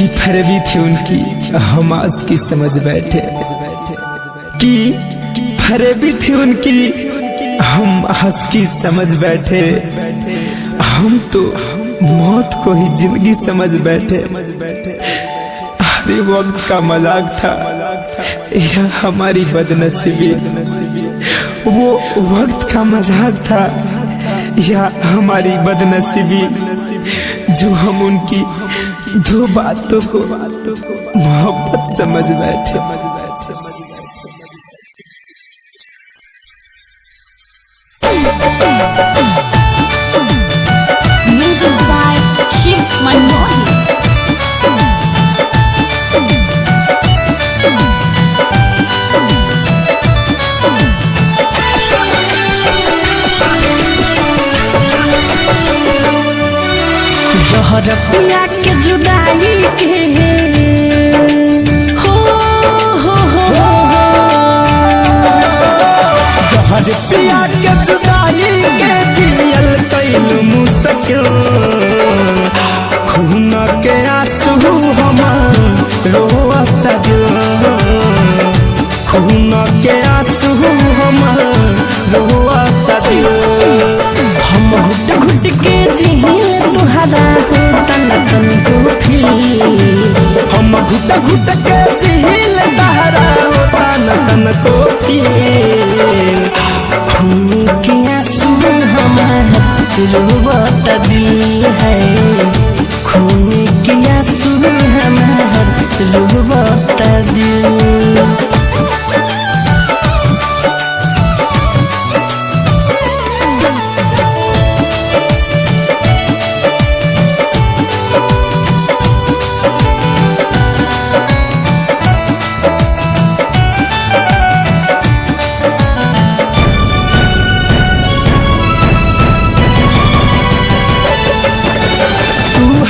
कि फरबी थी उनकी हम आज की समझ बैठे, कि फरबी थी उनकी हम हंस की समझ बैठे। हम तो मौत को ही जिंदगी समझ बैठे। अरे वक्त का मजाक था या हमारी बदनसीबी, वो वक्त का मजाक था या हमारी बदनसीबी, जो हम उनकी दो बातों को मोहब्बत समझ बैठे। Music by Shiv Manmohan. जहर पिया के जुदाई के हो जहर पिया के जुदाई के जियल कैलू मुश्किल, खून के आंसू हमार रोवत दिल, खून के आंसू हमार रोवत दिल। हम घुट घुट के जिहिल तुहरा हो तन तन को फिर, हम घुट घुट के जिहिल तहरा हो तन तन को फिर। खून के आंसू हमार रोवत दिल है, खून के आंसू हमार रोवत दिल।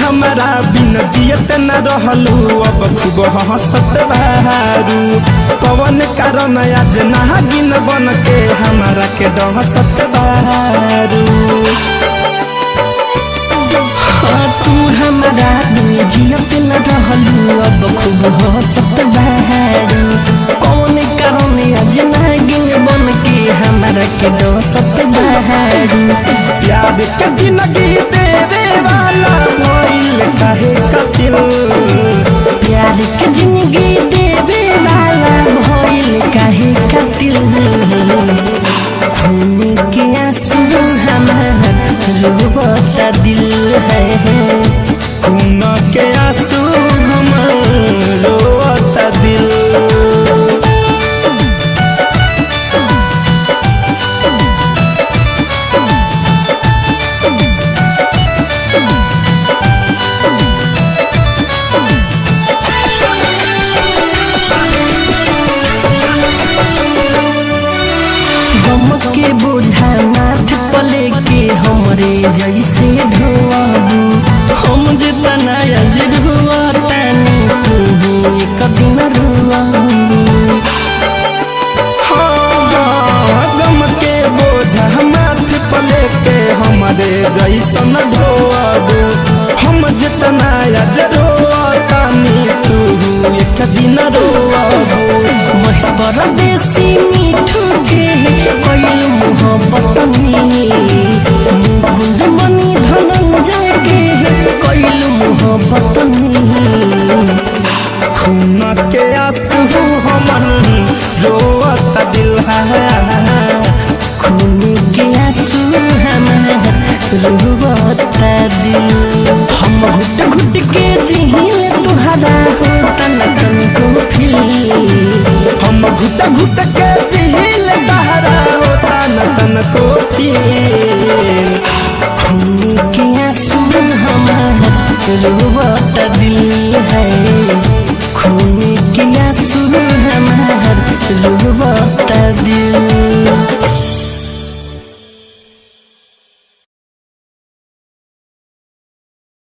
हमारा बिन जियत न रहलू, अब खूब हंसत बारू। कवन कारण आज नागिन बन के हमारा के डहसत बारू। तू हमारा बिन जियत न रहलू, अब खूब हंसत बारू। कौन कारण आज नागिन बन के हमारा के डहसत बारू। प्यार के जिंदगी देवे वाला भइल काहे कतिल, प्यार के जिंदगी देवे वाला भइल काहे कतिल। खून के आंसू हमार रोवत दिल है, खून के आंसू हमार रोवत दिल। के बोझा माथ पले के हमरे जैसे ढोआबू, हम जितना आज ढोआतानी तू एक दिन रोआबू। गम के बोझा माथ पले के हमरे जैसन ढोआबू, हम जितना आज रोआतानी तू एक दिन रोआबू। महेश परदेसी मीठू के कइल मोहब्बत में, मुकुंद मणि धनंजय के कइल मोहब्बत में। खून के आंसू हमर रोवत दिल है, खून के आंसू हमार रोवत दिल। हम घुट घुट के जिहिल तुहरा हो तन तन को फिर, हम घुट घुट के जिहिल तहरा हो तन तन को फिर। खून के आंसू हमार रोवत दिल है,